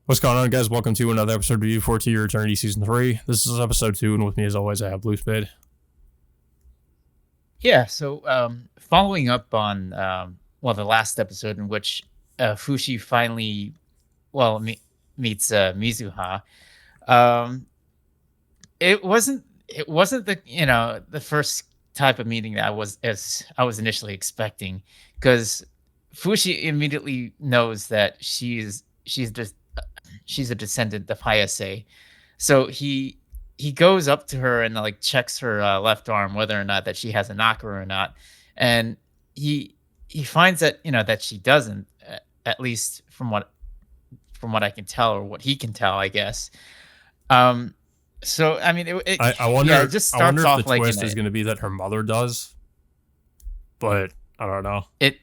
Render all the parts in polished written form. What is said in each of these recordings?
What's going on, guys? Welcome to another episode of Review for To Your Eternity Season 3. This is episode 2, and with me, as always, I have Blue Spade. Yeah, so following up on the last episode in which Fushi finally meets Mizuha. um, it wasn't the first type of meeting that I was initially expecting, because Fushi immediately knows that she's a descendant of Hayase. So he goes up to her and like checks her left arm, whether or not that she has a knocker or not, and he he finds that that she doesn't, at least from what I can tell, or what he can tell, I guess. Um, so I mean, I yeah, it wonder, just I wonder starts if the off like twist is going to be that her mother does, but I don't know. it.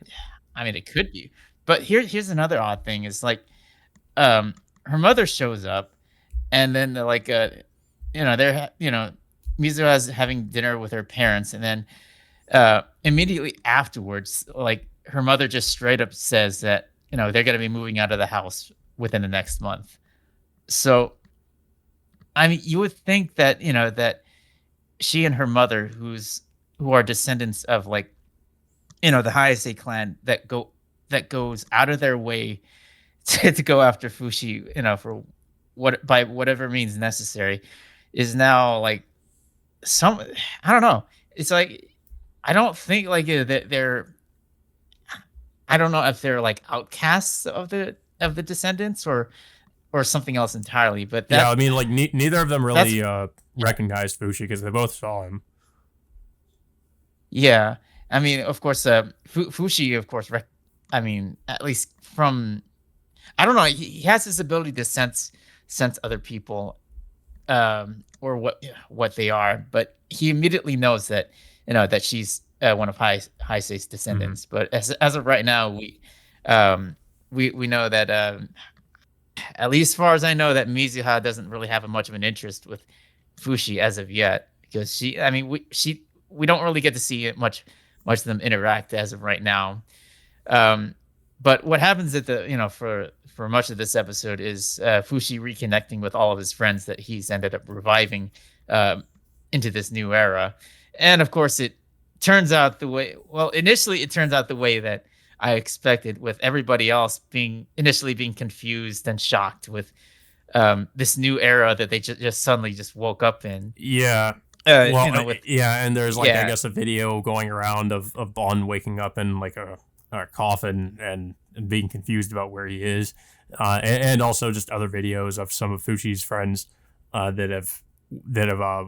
I mean, it could be, but here's another odd thing: is like, um, her mother shows up, and then they're like, Mizuha's having dinner with her parents, and then immediately afterwards, like her mother just straight up says that they're gonna be moving out of the house within the next month. So I mean, you would think that that she and her mother, who are descendants of like the Hayase clan, that goes out of their way to go after Fushi, for by whatever means necessary, is now like some I don't know. It's like I don't think like that they're I don't know if they're like outcasts of the descendants, or something else entirely. But Yeah, I mean, like, neither of them that's really recognized Fushi because they both saw him. yeah. I mean, of course, Fushi, of course, I mean, at least from I don't know. He has this ability to sense other people, or what they are, but he immediately knows that that she's one of High Sei's Hmm. descendants. But as of right now, we know that, at least as far as I know, that Mizuha doesn't really have much of an interest with Fushi as of yet, because I mean, we don't really get to see much of them interact as of right now. Um, but what happens at the for much of this episode is Fushi reconnecting with all of his friends that he's ended up reviving, um, into this new era, and of course it turns out the way. Well, initially it turns out the way that I expected, with everybody else being confused and shocked with this new era that they just suddenly just woke up in. Yeah. Well, With yeah, and there's like, I yeah, guess, a video going around of Bond waking up in like a coffin and being confused about where he is, and also just other videos of some of Fushi's friends that have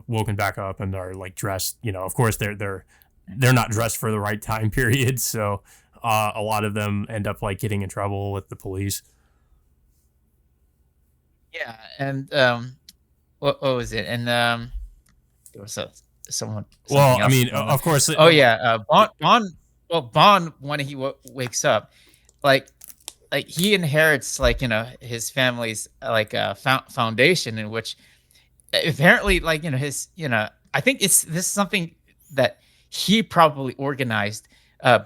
woken back up and are like dressed. Of course they're not dressed for the right time period, so a lot of them end up like getting in trouble with the police. yeah, and what was it? And there was Well, something I else mean, going on. of course, Oh yeah, Bond. Well, Bond, when he wakes up, like he inherits, like his family's like foundation, in which apparently, like his I think this is something that he probably organized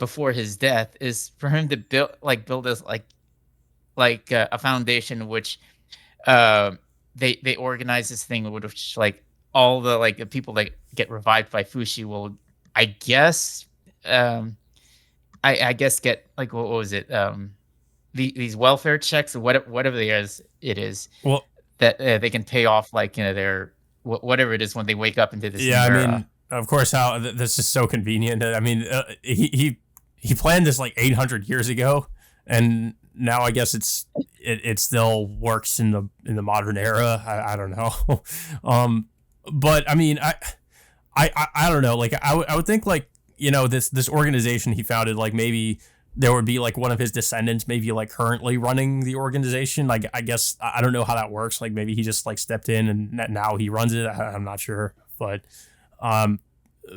before his death, is for him to build this a foundation, which uh, they organize this thing, which like all the like people that get revived by Fushi will, I guess, um, I guess, get like, what was it, these welfare checks, or whatever it is, well, that they can pay off, like their whatever it is, when they wake up into this yeah, new I era. mean, of course, how this is so convenient. I mean, he planned this like 800 years ago, and now I guess it still works in the modern era. I don't know, but I mean, I don't know. Like, I would think, like, this organization he founded, like, maybe there would be like one of his descendants maybe like currently running the organization. Like, I guess I don't know how that works. Like, maybe he just like stepped in and now he runs it. I'm not sure, um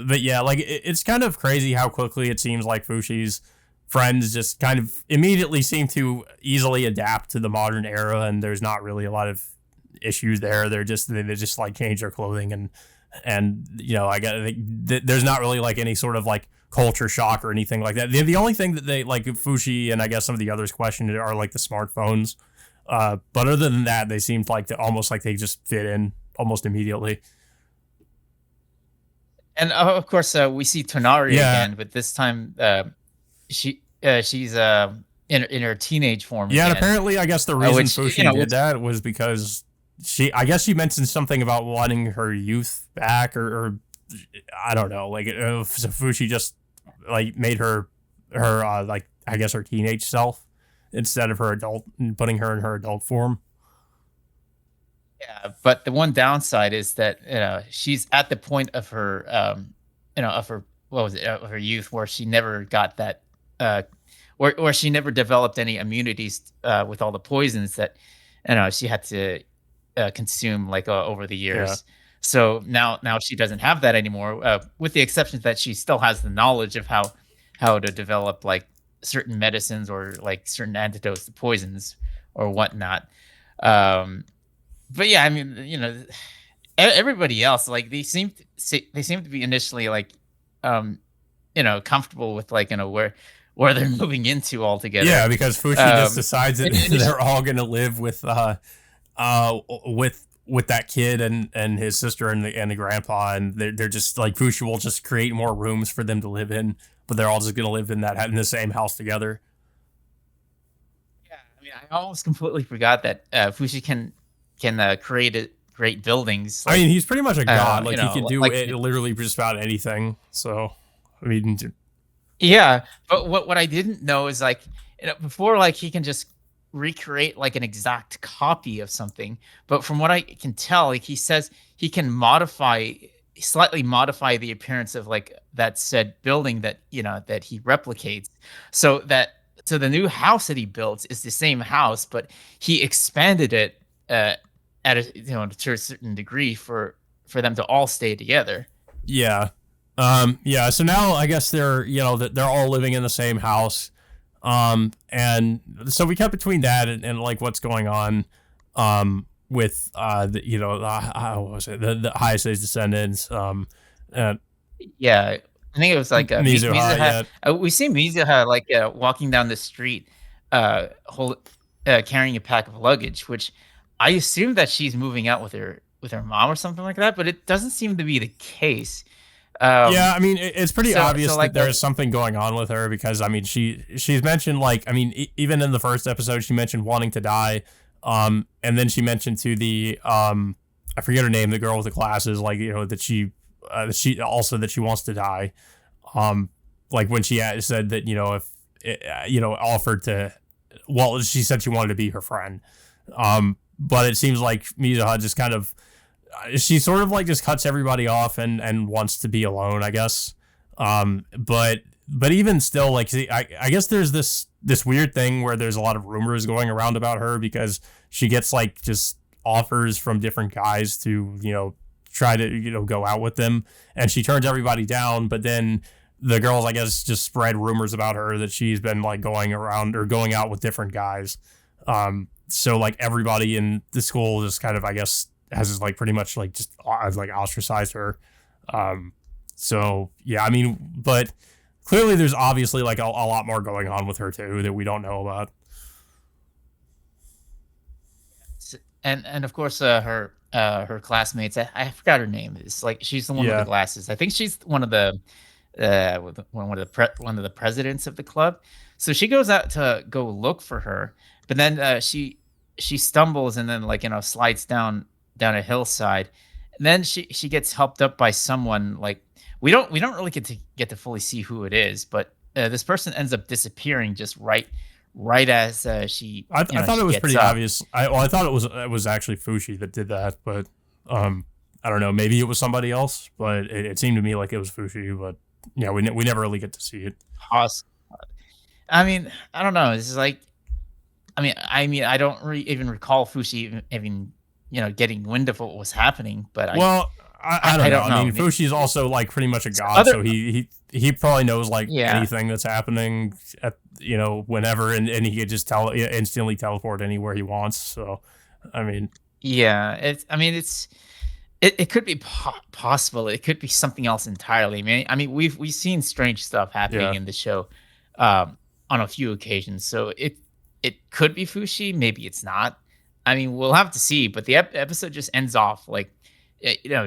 but yeah, like, it's kind of crazy how quickly it seems like Fushi's friends just kind of immediately seem to easily adapt to the modern era, and there's not really a lot of issues there. They just like change their clothing, and I got there's not really like any sort of like culture shock or anything like that. The only thing that they like Fushi and I guess some of the others questioned are like the smartphones. But other than that, they seemed like almost like they just fit in almost immediately. And of course, we see Tonari Yeah, again, but this time she's in her teenage form yeah. And again, apparently, I guess the reason which Fushi did which that was because I guess she mentioned something about wanting her youth back, or I don't know, like so Fushi just like made her like I guess her teenage self instead of her adult, putting her in her adult form. yeah. But the one downside is that she's at the point of her of her what was it of her youth where she never got that uh or she never developed any immunities with all the poisons that she had to consume like over the Yeah, years. So now she doesn't have that anymore, with the exception that she still has the knowledge of how to develop like certain medicines or like certain antidotes to poisons or whatnot. Um, but yeah, I mean, everybody else like they seem to be initially like um comfortable with like where they're moving into altogether. yeah, because Fushi just Um, decides that initially, they're all gonna live with that kid and his sister and the grandpa, and they're just like Fushi will just create more rooms for them to live in, but they're all just gonna live in the same house together. yeah, I mean, I almost completely forgot that Fushi can create great buildings I mean, like he's pretty much a god. Like he can do like it, literally just about anything. So, I mean, yeah, but what I didn't know is like before like he can just recreate like an exact copy of something, but from what I can tell, like he says he can slightly modify the appearance of like that said building that that he replicates, so that so the new house that he builds is the same house, but he expanded it uh, at a to a certain degree for them to all stay together. yeah, yeah. So now I guess they're all living in the same house. And so we cut between that and like what's going on, with what was it, the Hayase descendants, Yeah, I think it was like, Mizuha, Mizuha yeah, we see Mizuha, like, walking down the street, carrying a pack of luggage, which I assume that she's moving out with her mom or something like that, but it doesn't seem to be the case. yeah. Um, I mean, it's pretty so, obvious that like, there's something going on with her because I mean, she's mentioned like I mean, even in the first episode, she mentioned wanting to die, and then she mentioned to the I forget her name, the girl with the glasses, like that she also that she wants to die, like when she had said that if offered to, well, she said she wanted to be her friend, but it seems like Mizuha just kind of she sort of like just cuts everybody off and wants to be alone, I guess. But even still, like, see, I guess there's this weird thing where there's a lot of rumors going around about her because she gets like just offers from different guys to try to go out with them, and she turns everybody down. But then the girls, I guess, just spread rumors about her that she's been like going around or going out with different guys. So like everybody in the school just kind of, I guess, has like pretty much like just like ostracized her. So yeah, I mean, but clearly there's obviously like a lot more going on with her too that we don't know about. and of course, her classmates, I forgot her name, it's like she's the one with the Yeah, glasses. I think she's one of the, one of the presidents of the club. So she goes out to go look for her, but then she stumbles and then like slides down a hillside. And then she gets helped up by someone like we don't really get to fully see who it is, but this person ends up disappearing just right as she I thought she it was gets pretty up. obvious. I thought it was actually Fushi that did that, but I don't know. Maybe it was somebody else, but it seemed to me like it was Fushi. But yeah, we never really get to see it. Poss- I mean, I don't know. It's like I don't even recall Fushi even getting wind of what was happening, but Well, I I don't know. don't I know. mean, Fushi's also like pretty much a god, Other so he probably knows like Yeah. anything that's happening at whenever, and he could just instantly teleport anywhere he wants. So, I mean, Yeah, it could be possible. It could be something else entirely. We've seen strange stuff happening yeah, in the show on a few occasions. So it could be Fushi, maybe it's not. I mean, we'll have to see. But the episode just ends off like,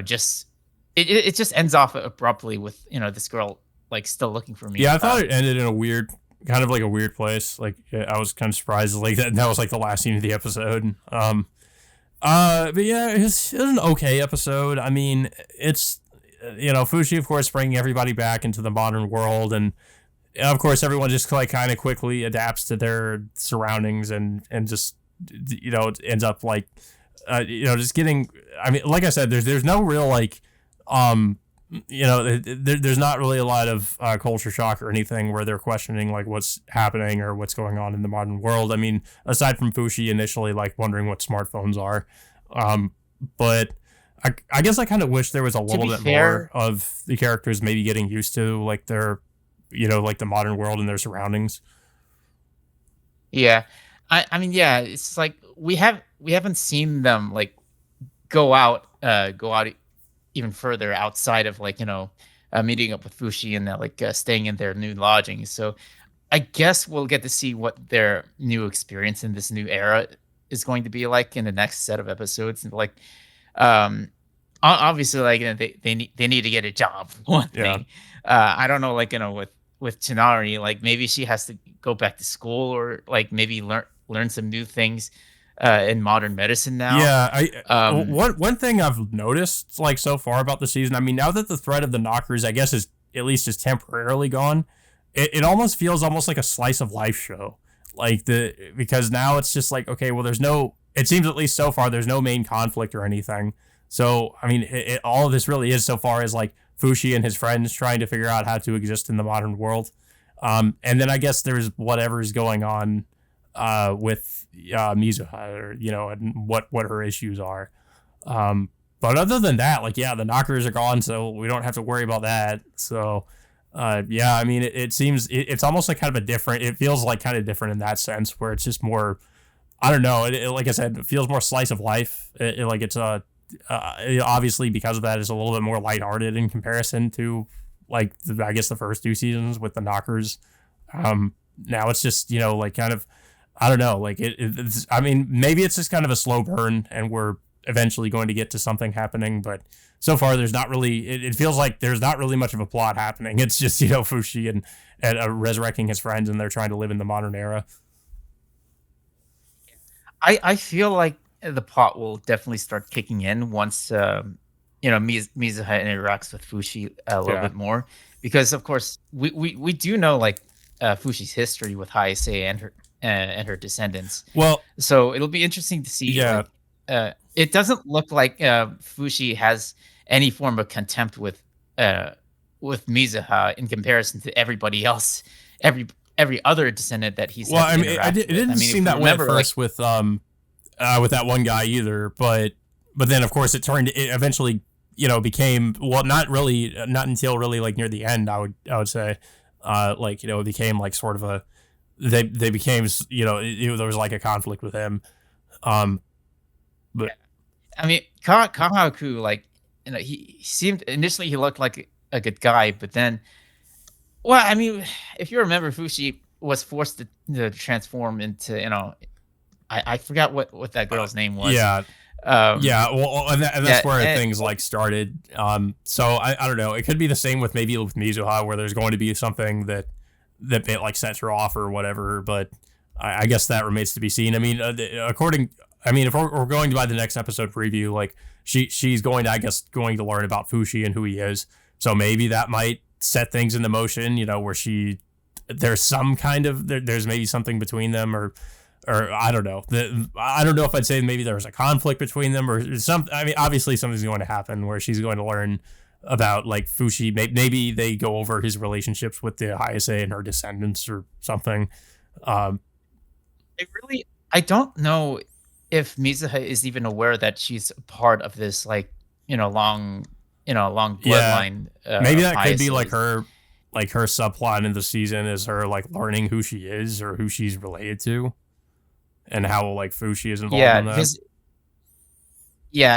just it just ends off abruptly with this girl like still looking for me. Yeah, I thought it ended in a weird, kind of like a weird place. Like I was kind of surprised, like that was like the last scene of the episode. But yeah, it's an okay episode. I mean, it's Fushi, of course, bringing everybody back into the modern world, and of course, everyone just like kind of quickly adapts to their surroundings, and just it ends up like just getting. I mean, like I said, there's no real like there's not really a lot of culture shock or anything where they're questioning like what's happening or what's going on in the modern world. I mean, aside from Fushi initially like wondering what smartphones are, but I guess I kind of wish there was a little bit more of the characters maybe getting used to like their, like the modern world and their surroundings. Yeah, I mean, yeah, it's like we haven't seen them like go out even further outside of like meeting up with Fushi and like staying in their new lodging. So I guess we'll get to see what their new experience in this new era is going to be like in the next set of episodes. And like, obviously, like they need to get a job. One thing, I don't know, like with Chinari, like maybe she has to go back to school or like maybe learn some new things in modern medicine now. Yeah, one thing I've noticed like so far about the season, I mean, now that the threat of the knockers, I guess, is at least is temporarily gone, it almost feels almost like a slice of life show. Like because now it's just like, okay, well, it seems at least so far there's no main conflict or anything. So I mean, all of this really is so far is like Fushi and his friends trying to figure out how to exist in the modern world. And then I guess there's whatever's going on with Mizuha, or and what her issues are. But other than that, like, yeah, the knockers are gone, so we don't have to worry about that. So yeah, I mean, it seems it's almost like kind of it feels like kind of different in that sense, where it's just more, I don't know, like I said, it feels more slice of life. Like it's obviously because of that, it's a little bit more lighthearted in comparison to like I guess the first two seasons with the knockers. Now it's just like kind of, I don't know, like it's, I mean, maybe it's just kind of a slow burn and we're eventually going to get to something happening, but so far there's not really, it feels like there's not really much of a plot happening. It's just, Fushi and resurrecting his friends, and they're trying to live in the modern era. I feel like the plot will definitely start kicking in once, Mizuha interacts with Fushi a little bit more, because of course we do know like Fushi's history with Hayase and her descendants. Well, so it'll be interesting to see. Yeah. Like, it doesn't look like Fushi has any form of contempt with Mizuha in comparison to everybody else, every other descendant that he's. Well, I mean, it didn't seem that way at first with that one guy either, but then of course it eventually became, well, not until really like near the end, I would say, like it became like sort of a, they became, there was like a conflict with him. But I mean, Kahaku, like, he seemed initially, he looked like a good guy, but then, well, I mean, if you remember, Fushi was forced to transform into, I forgot what that girl's name was. Yeah. Well, and that's where things like started. So I don't know. It could be the same with maybe with Mizuha, where there's going to be something that like sets her off or whatever. But I guess that remains to be seen. I mean, if we're going by the next episode preview, like she's going to learn about Fushi and who he is. So maybe that might set things into motion. Where there's some kind of there's maybe something between them, or I don't know. I don't know if I'd say maybe there was a conflict between them or something. I mean, obviously something's going to happen where she's going to learn about like Fushi. Maybe they go over his relationships with the Hayase and her descendants or something. I don't know if Mizuha is even aware that she's a part of this, like, long bloodline. Maybe that could be like her subplot in the season is her like learning who she is or who she's related to, and how like Fushi is involved in that.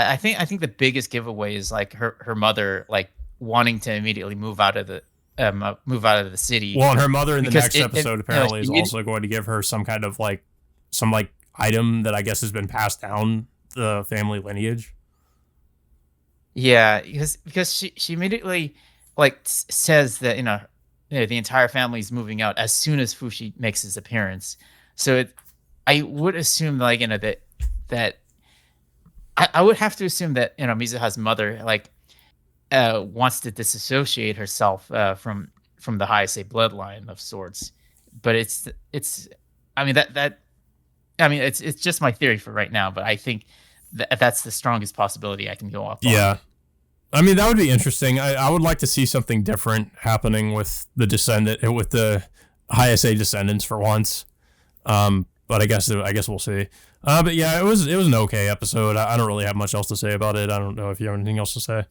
I think the biggest giveaway is like her mother like wanting to immediately move out of the city. Well, and her mother in the next episode apparently is also going to give her some kind of like some like item that I guess has been passed down the family lineage. Yeah, because she immediately like says that the entire family is moving out as soon as Fushi makes his appearance. So I would assume like that I would have to assume that Mizuha's mother like wants to disassociate herself from the Hayase bloodline of sorts. But it's I mean that I mean it's just my theory for right now, but I think that's the strongest possibility I can go off on. Yeah. I mean, that would be interesting. I would like to see something different happening with the with the Hayase descendants for once. But I guess we'll see. But yeah, it was an okay episode. I don't really have much else to say about it. I don't know if you have anything else to say.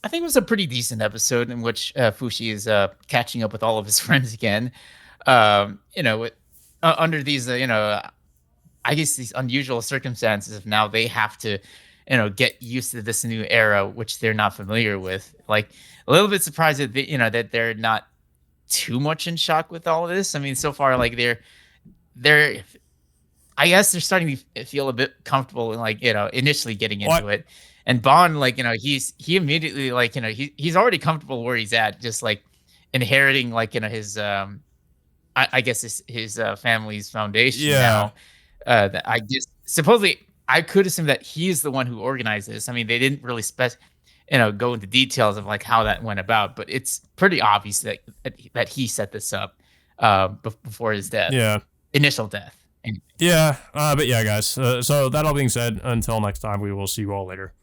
I think it was a pretty decent episode in which Fushi is catching up with all of his friends again. Under these I guess these unusual circumstances of now they have to get used to this new era which they're not familiar with. Like a little bit surprised that that they're not too much in shock with all of this. I mean, so far like they're I guess they're starting to feel a bit comfortable and like initially getting into it. And Bond, like he immediately like he's already comfortable where he's at, just like inheriting like his I guess his family's foundation now. That I guess supposedly I could assume that he's the one who organized this. I mean, they didn't really go into details of like how that went about, but it's pretty obvious that he set this up before his death. Yeah. Initial death. Yeah. But yeah, guys. So that all being said, until next time, we will see you all later.